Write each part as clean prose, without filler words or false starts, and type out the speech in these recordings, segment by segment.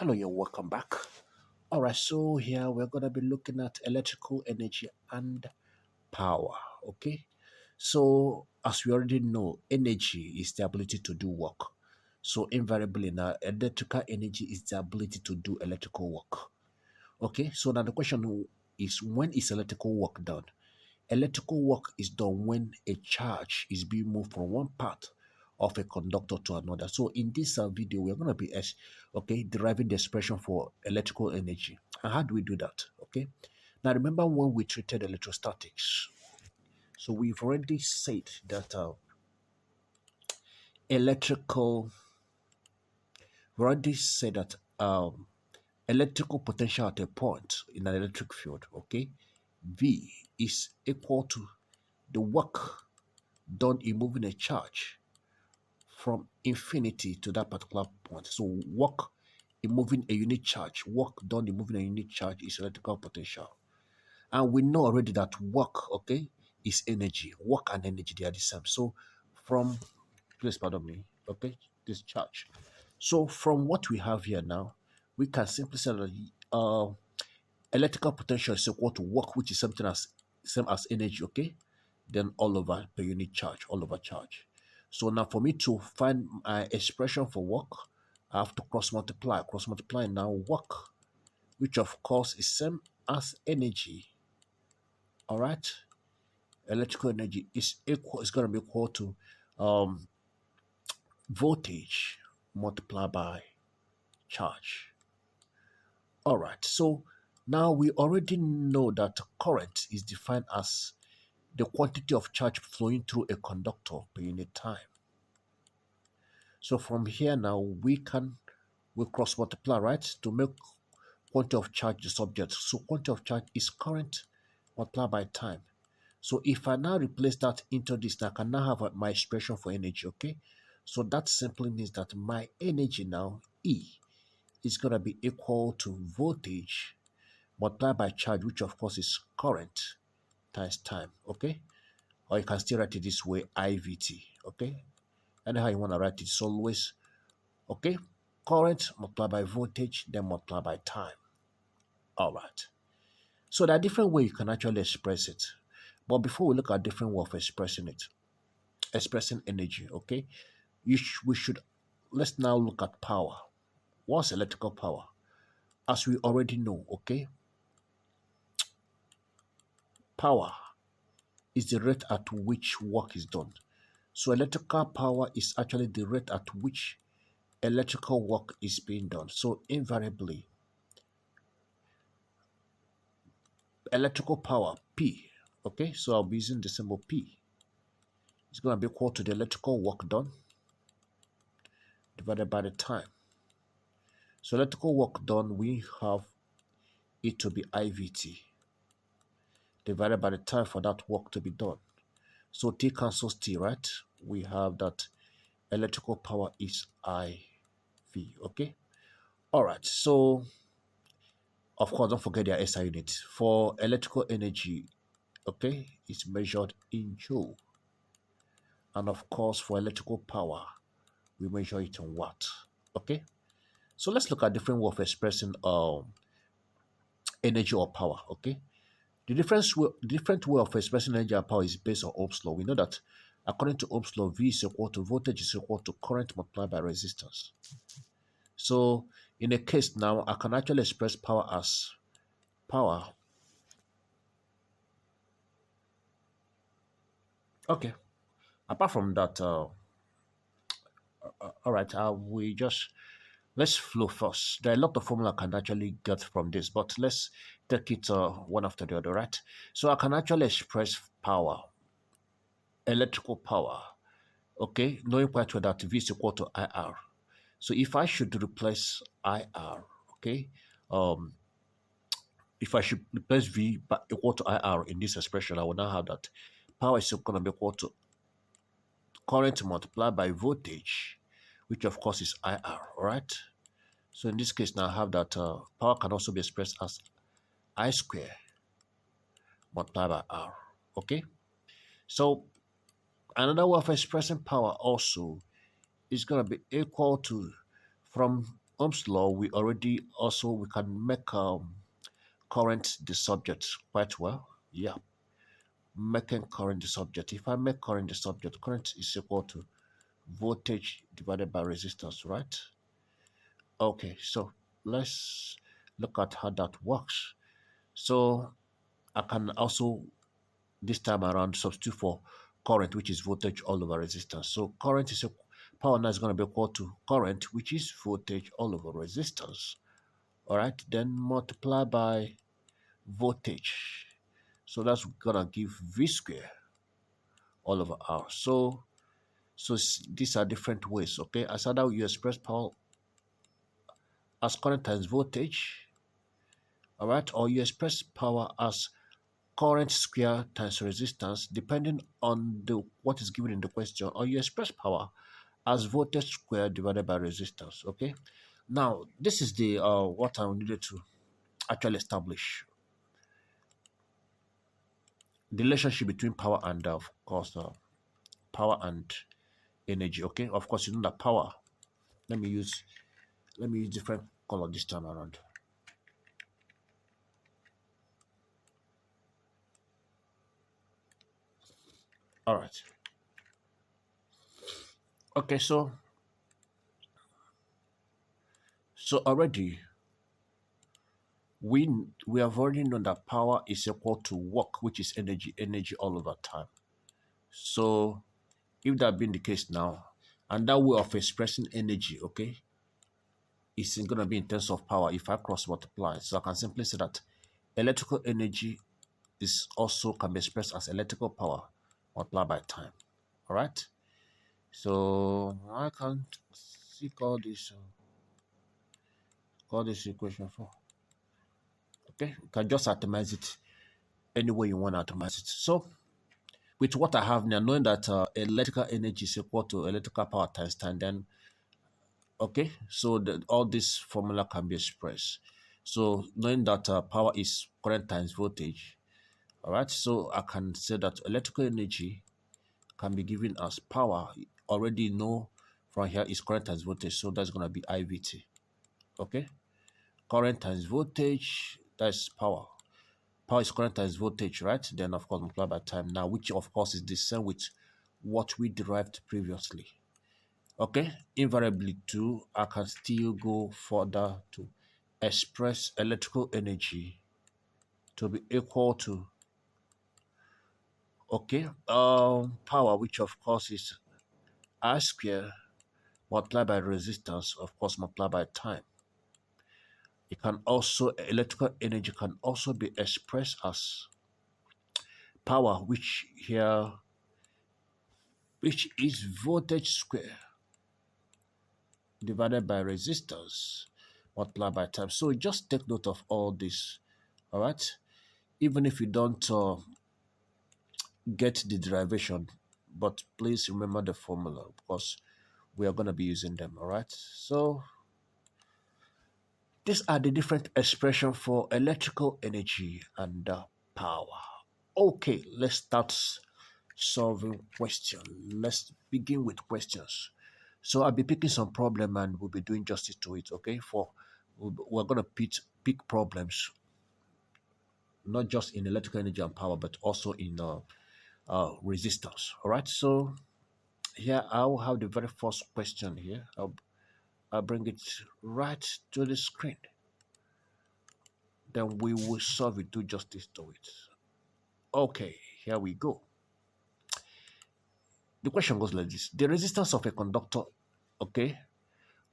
Hello, you're welcome back. All right, so here we're going to be looking at electrical energy and power. Okay, so as we already know, energy is the ability to do work. So invariably now, electrical energy is the ability to do electrical work. Okay, so now the question is, when is electrical work done? Electrical work is done when a charge is being moved from one part of a conductor to another. So in this video, we're going to be deriving the expression for electrical energy. And how do we do that? Okay. Now remember when we treated electrostatics. So we've already said that electrical. We already said that electrical potential at a point in an electric field. Okay, V is equal to the work done in moving a charge from infinity to that particular point. So work in moving a unit charge, work done in moving a unit charge is electrical potential. And we know already that work, okay, is energy. Work and energy, they are the same. So from, please pardon me, okay, this charge. So from what we have here now, we can simply say that electrical potential is equal to work, which is something as same as energy, okay? Then all over per unit charge, all over charge. So now for me to find my expression for work, I have to cross multiply. Cross multiply now work, which of course is same as energy. All right. Electrical energy is equal, is going to be equal to um, voltage multiplied by charge. All right. So now we already know that current is defined as the quantity of charge flowing through a conductor per unit time. So from here now we cross multiply, right, to make quantity of charge the subject. So quantity of charge is current multiplied by time. So if I now replace that into this, I can now have my expression for energy, okay? So that simply means that my energy now, E, is going to be equal to voltage multiplied by charge, which of course is current times time, okay? Or you can still write it this way, IVT, okay? Anyhow you want to write it, it's always, okay? Current multiplied by voltage, then multiplied by time. All right. So there are different ways you can actually express it. But before we look at different ways of expressing it, expressing energy, okay? We should, let's now look at power. What's electrical power? As we already know, okay? Power is the rate at which work is done. So electrical power is actually the rate at which electrical work is being done. So invariably, electrical power, P, okay? So I'll be using the symbol P. It's going to be equal to the electrical work done divided by the time. So electrical work done, we have it to be IVT divided by the time for that work to be done. So T cancels T, right? We have that electrical power is IV, okay? All right, so of course, don't forget their SI unit. For electrical energy, okay, it's measured in joule. And of course, for electrical power, we measure it in watt, okay? So let's look at different way of expressing energy or power, okay? The different way of expressing energy and power is based on Ohm's law. We know that according to Ohm's law, V is equal to voltage is equal to current multiplied by resistance. So in a case now, I can actually express power as power. Okay. Apart from that, all right, we just let's flow first. There are a lot of formula I can actually get from this, but let's take it one after the other, right? So I can actually express power, electrical power, okay, knowing quite well that V is equal to IR. So if I should replace IR, okay, um, if I should replace V by equal to IR in this expression, I will now have that power is going to be equal to current multiplied by voltage, which of course is IR, all right? So in this case, now I have that power can also be expressed as I square multiplied by R, okay? So another way of expressing power also is going to be equal to, from Ohm's law, we can make current the subject quite well. Yeah, making current the subject. If I make current the subject, current is equal to voltage divided by resistance, right? Okay, so let's look at how that works. So I can also this time around substitute for current, which is voltage all over resistance. So current is power now is going to be equal to current, which is voltage all over resistance. All right, then multiply by voltage. So that's gonna give V square all over R. So these are different ways. Okay, as either you express power as current times voltage, all right, or you express power as current square times resistance, depending on the what is given in the question, or you express power as voltage square divided by resistance. Okay, now this is the what I needed to actually establish the relationship between power and of course power and energy. Okay, of course you know that power. Let me use different color this time around. All right. Okay, so already we we have already known that power is equal to work, which is energy all over time. So if that being the case now, and that way of expressing energy, okay, is going to be in terms of power if I cross multiply. So I can simply say that electrical energy is also can be expressed as electrical power multiplied by time. All right. So I can seek all this equation for. Okay, you can just atomize it any way you want to atomize it. So with what I have now, knowing that electrical energy is equal to electrical power times time, then okay, so all this formula can be expressed. So knowing that power is current times voltage, all right, so I can say that electrical energy can be given as power. Already know from here is current times voltage, so that's going to be IVT. Okay, current times voltage, that's power. Power is current times voltage, right? Then of course multiply by time now, which of course is the same with what we derived previously. Okay, invariably too, I can still go further to express electrical energy to be equal to okay power, which of course is I square multiplied by resistance, of course multiplied by time. It can also electrical energy can also be expressed as power, which is voltage square divided by resistance multiplied by time. So just take note of all this. All right, even if you don't get the derivation, but please remember the formula because we are going to be using them. All right, so these are the different expression for electrical energy and power. Okay, let's start solving question. Let's begin with questions. So I'll be picking some problem and we'll be doing justice to it. Okay, we're gonna pick problems not just in electrical energy and power, but also in resistance. All right. So here I'll have the very first question here. I'll bring it right to the screen. Then we will solve it. Do justice to it. Okay, here we go. The question goes like this: the resistance of a conductor, okay,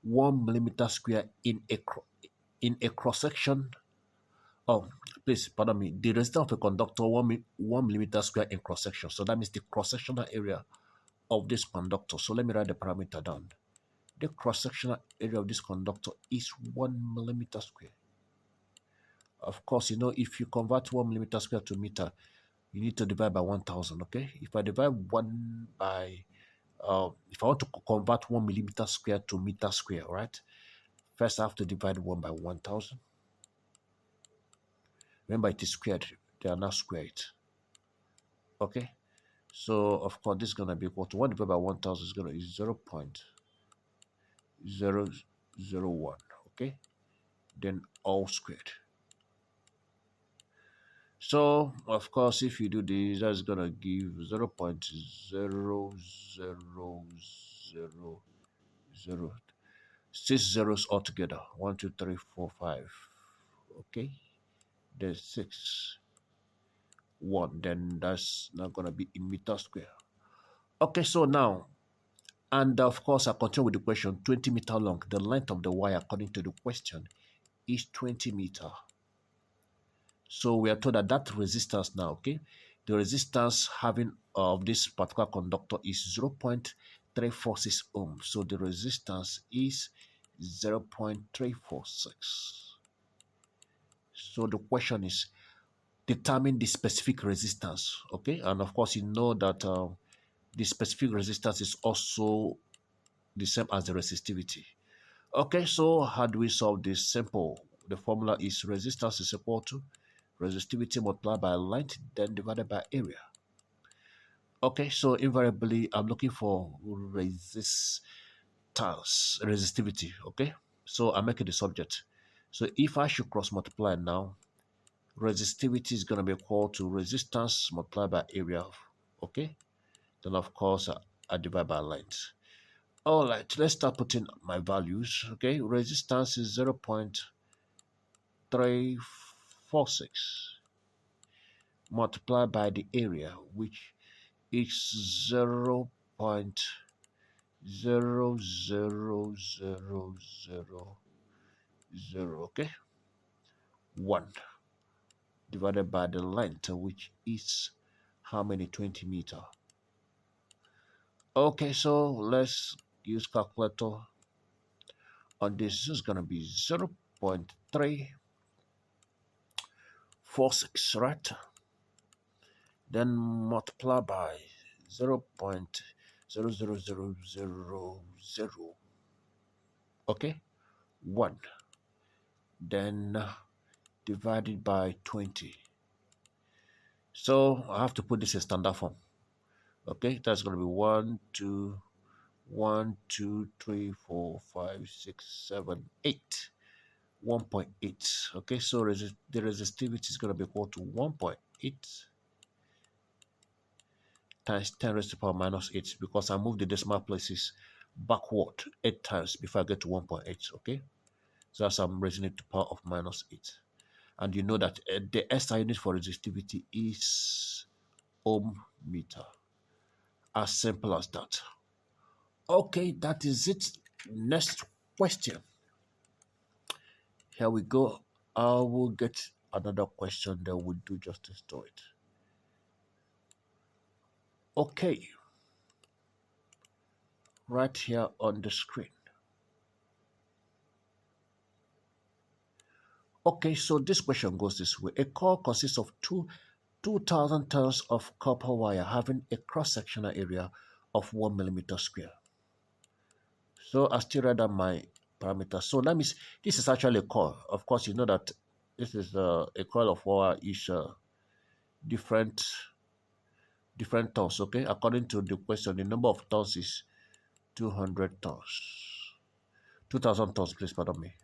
1 millimeter square in a cross section. Oh, please pardon me. The resistance of a conductor 1 millimeter square in cross section. So that means the cross sectional area of this conductor. So let me write the parameter down. The cross sectional area of this conductor is 1 millimeter square. Of course, you know if you convert 1 millimeter square to meter, you need to divide by 1,000. Okay, if I divide one by if I want to convert 1 millimeter square to meter square, right? First, I have to divide 1 by 1,000. Remember, it is squared. They are not squared. Okay. So, of course, this is going to be equal to 1 divided by 1,000 is going to be 0.001. okay, then all squared. So of course, if you do this, that's gonna give 0.00000 six zeros altogether. 1, 2, 3, 4, 5. Okay, then 6, 1. Then that's not gonna be in meter square. Okay, so now, and of course, I continue with the question. 20 meter long. The length of the wire, according to the question, is 20 meter. So we are told that that resistance now, okay, the resistance having of this particular conductor is 0.346 ohm. So the resistance is 0.346. So the question is determine the specific resistance, okay? And of course, you know that the specific resistance is also the same as the resistivity. Okay, so how do we solve this? Simple. The formula is resistance is equal to resistivity multiplied by length, then divided by area. Okay, so invariably, I'm looking for resistivity, okay? So I'm making the subject. So if I should cross multiply now, resistivity is going to be equal to resistance multiplied by area, okay? Then of course, I divide by length. All right, let's start putting my values, okay? Resistance is 0.346 multiplied by the area, which is 0.00000, okay? 1 divided by the length, which is how many? 20 meter. Okay, so let's use calculator on this. This is going to be 0.346, right? Then multiply by 0.00000, okay, 1, then divided by 20. So I have to put this in standard form. Okay, that's going to be 1, 2, 1, 2, 3, 4, 5, 6, 7, 8. 1.8. Okay, so the resistivity is going to be equal to 1.8 times 10 raised to the power minus 8, because I moved the decimal places backward 8 times before I get to 1.8. Okay, so that's I'm raising it to the power of minus 8. And you know that the SI unit for resistivity is ohm meter. As simple as that. Okay, that is it. Next question. Here we go. I will get another question that will do justice to it. Okay, right here on the screen. Okay, so this question goes this way. A core consists of 2,000 turns of copper wire having a cross-sectional area of 1 millimeter square. So I still write down my parameters. So that means this is actually a coil. Of course, you know that this is a coil of wire is different tons. Okay, according to the question, the number of tons is 200 tons. 2,000 tons, please pardon me.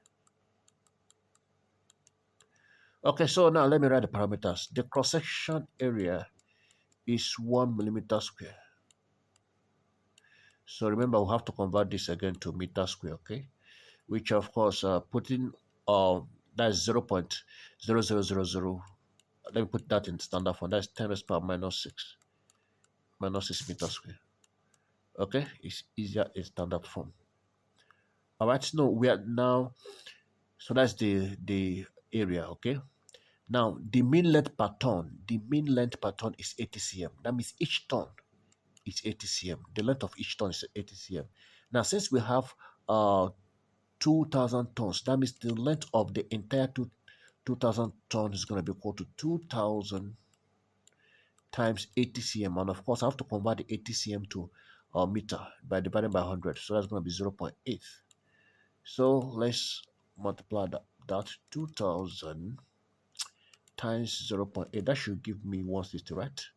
Okay, so now let me write the parameters. The cross-section area is 1 millimeter square. So remember, we have to convert this again to meter square, okay? Which of course, putting that's 0.0000. Let me put that in standard form. That's 10 raised to the power minus 6 meter square. Okay, it's easier in standard form. All right, no, we are now. So that's the area, okay? Now the mean length per ton, is 80 cm. That means each ton is 80 cm. The length of each ton is 80 cm. Now since we have 2,000 tons, that means the length of the entire 2,000 tons is going to be equal to 2,000 times 80 cm. And of course, I have to convert the 80 cm to meter by dividing by 100. So that's going to be 0.8. So let's multiply that 2,000 times 0.8. That should give me 160, right?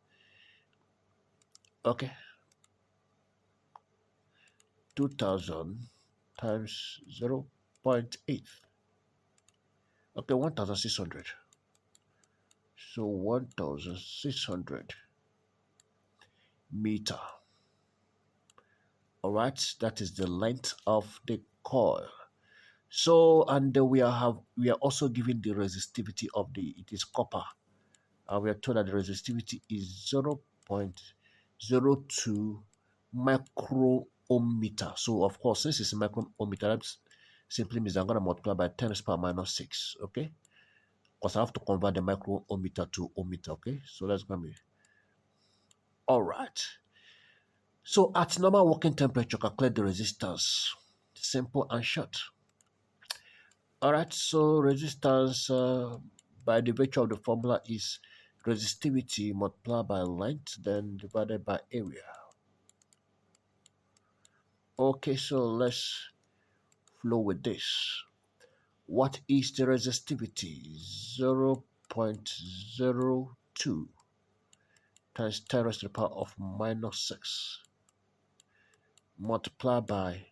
Okay. 2,000 times 0 0.8. Okay, 1600. So 1600 meter. All right, that is the length of the coil. So, and we are also given the resistivity of it is copper. And we are told that the resistivity is 0.02 micro-ohm meter. So, of course, since it's a micro-ohm meter, that simply means I'm going to multiply by 10 raised to the power minus 6, okay? Because I have to convert the micro-ohm meter to ohm meter, okay? So that's going to be, all right. So at normal working temperature, calculate the resistance. Simple and short. All right, so resistance by the virtue of the formula is resistivity multiplied by length, then divided by area. Okay, so let's flow with this. What is the resistivity? 0.02 times 10 raised to the power of minus 6 multiplied by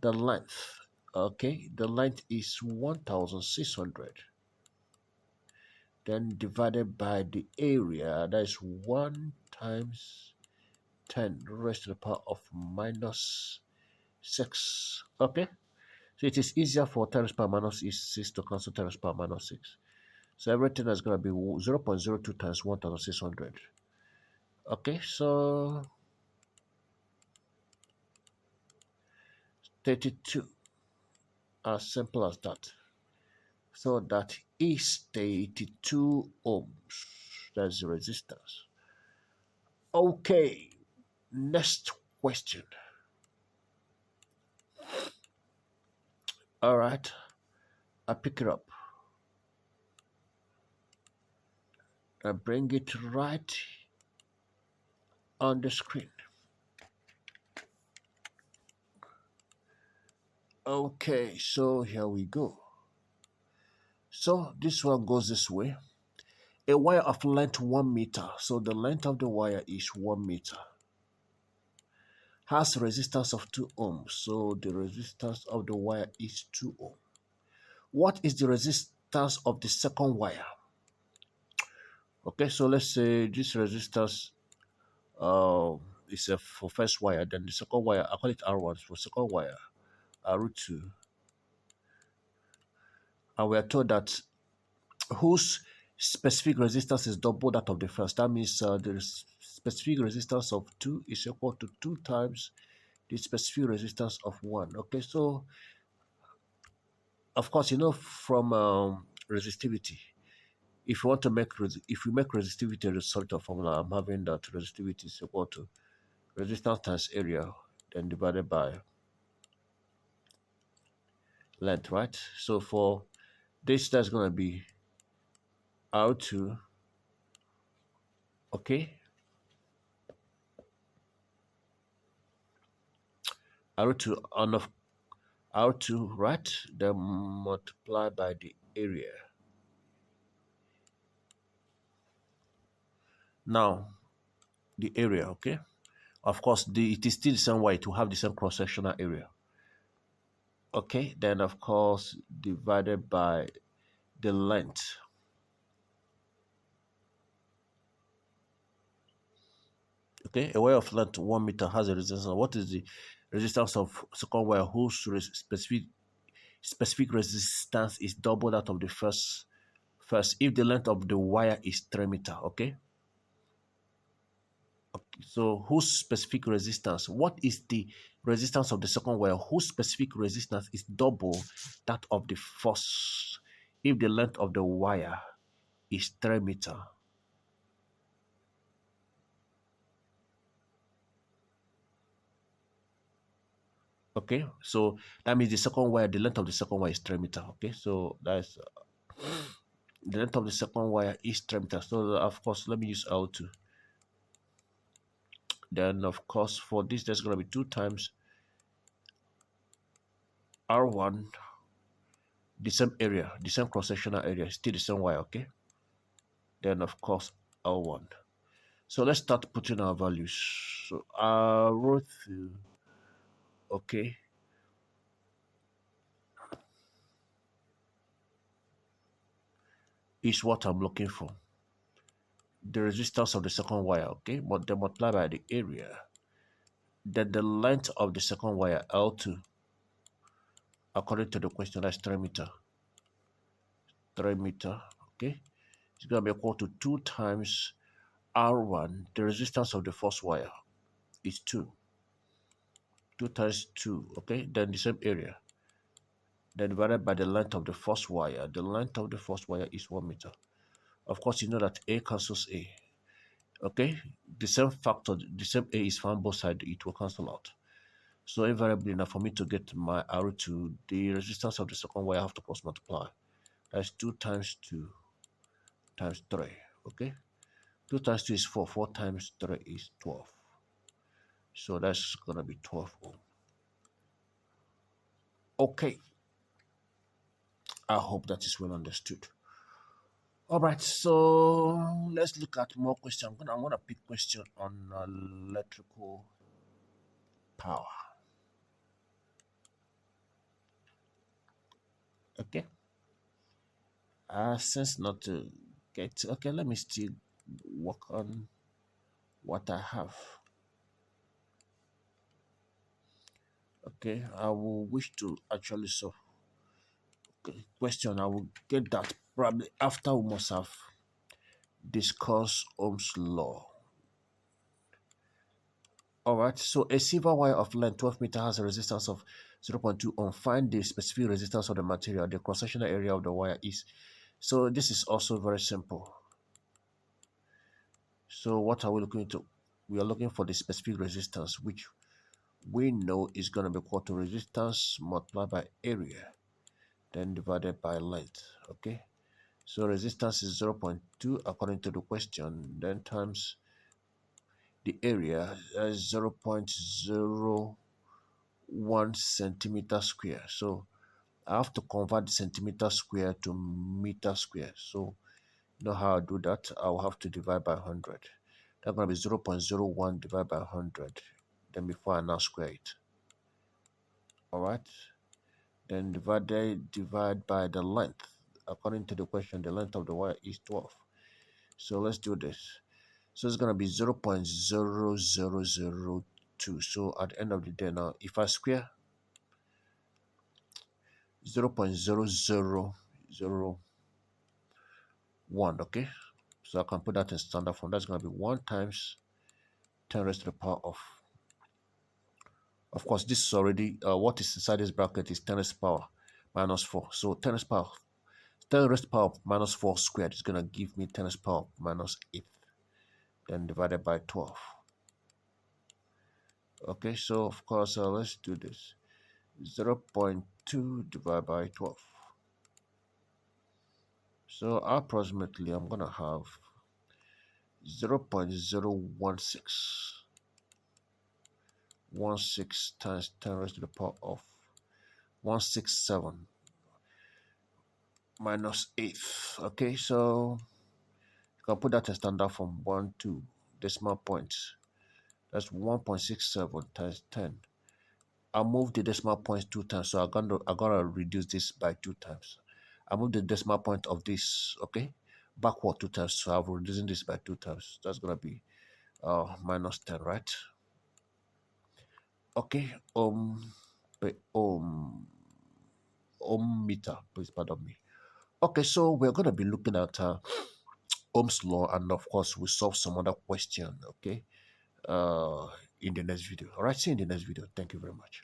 the length. Okay, the length is 1600. Then divided by the area, that is 1 times 10 raised to the power of minus 6. Okay, so it is easier for 10 raised to the power minus 6 to cancel 10 raised to the power minus 6. So everything is going to be 0.02 times 1600. Okay, so 32, as simple as that. So that is 32 ohms. That's the resistance. Okay, next question. All right, I pick it up. I bring it right on the screen. Okay, so here we go. So this one goes this way. A wire of length 1 meter. So the length of the wire is 1 meter. Has resistance of 2 ohms. So the resistance of the wire is 2 ohms. What is the resistance of the second wire? Okay, so let's say this resistance uh, is a for first wire, then the second wire, I call it R1 for second wire, R2. And we are told that whose specific resistance is double that of the first. That means the specific resistance of 2 is equal to 2 times the specific resistance of 1. Okay, so of course, you know from resistivity, if you want to make if we make resistivity a result of formula, I'm having that resistivity is equal to resistance times area, then divided by length, right? So for this, that's going to be R2, okay? R2 on of R2, right? Then multiply by the area. Now, the area, okay? Of course, it is still the same way to have the same cross-sectional area. Okay, then of course, divided by the length. Okay, a wire of length 1 meter has a resistance. What is the resistance of second wire whose specific resistance is double that of the first if the length of the wire is 3 meter? Okay, so whose specific resistance, what is the resistance of the second wire whose specific resistance is double that of the first if the length of the wire is 3 meter? Okay, so that means the second wire, the length of the second wire is 3 meter. Okay, so that's the length of the second wire is 3 meters. So of course, let me use L2. Then of course, for this, there's going to be 2 times R1, the same area, the same cross-sectional area, still the same wire, okay? Then of course, L1. So let's start putting our values. So R2, okay? is what I'm looking for. The resistance of the second wire, okay? But then multiply by the area. Then the length of the second wire, L2, according to the question, that's 3 meter. 3 meter, okay? It's going to be equal to 2 times R1. The resistance of the first wire is 2. 2 times 2, okay? Then the same area. Then divided by the length of the first wire. The length of the first wire is 1 meter. Of course, you know that A cancels A. Okay? The same factor, the same A is found both sides. It will cancel out. So invariably, now for me to get my R2, the resistance of the second wire I have to cross multiply. That's 2 times 2 times 3. Okay? 2 times 2 is 4. 4 times 3 is 12. So that's going to be 12 ohm. Okay. I hope that is well understood. All right, so let's look at more questions. I'm gonna pick question on electrical power. Okay. Since not to get okay, let me still work on what I have. Okay, I will wish to actually solve question. I will get that probably after we must have discussed Ohm's law. All right, so a silver wire of length 12 meter has a resistance of 0.2 ohm. Find the specific resistance of the material. The cross-sectional area of the wire is. So this is also very simple. So what are we looking to? We are looking for the specific resistance, which we know is going to be equal to resistance multiplied by area, then divided by length. Okay. So resistance is 0.2 according to the question, then times the area is 0.01 centimeter square. So I have to convert the centimeter square to meter square. So you know how I do that? I'll have to divide by 100. That's going to be 0.01 divided by 100. Then before I now square it. All right. Then divide by the length. According to the question, the length of the wire is 12. So let's do this. So it's going to be 0.0002. So at the end of the day now, if I square 0.0001, okay? So I can put that in standard form. That's going to be 1 times 10 raised to the power of course, this is already, what is inside this bracket is 10 raised to the power minus 4. So 10 raised to the power, 10 raised to the power minus 4 squared is going to give me 10 raised to the power minus 8. Then divided by 12. Okay, so of course, let's do this. 0.2 divided by 12. So approximately, I'm going to have 0.016 times 10 raised to the power of 167 minus 8. Okay, so you can put that in standard form 1 2 decimal points. That's 1.67 times 10. I moved the decimal points 2 times, so I gotta reduce this by 2 times. I moved the decimal point of this, okay, backward 2 times, so I'm reducing this by 2 times. That's gonna be minus 10, right? Okay, meter, please pardon me. Okay, so we're gonna be looking at Ohm's law, and of course we solve some other question, okay, in the next video. All right, see you in the next video. Thank you very much.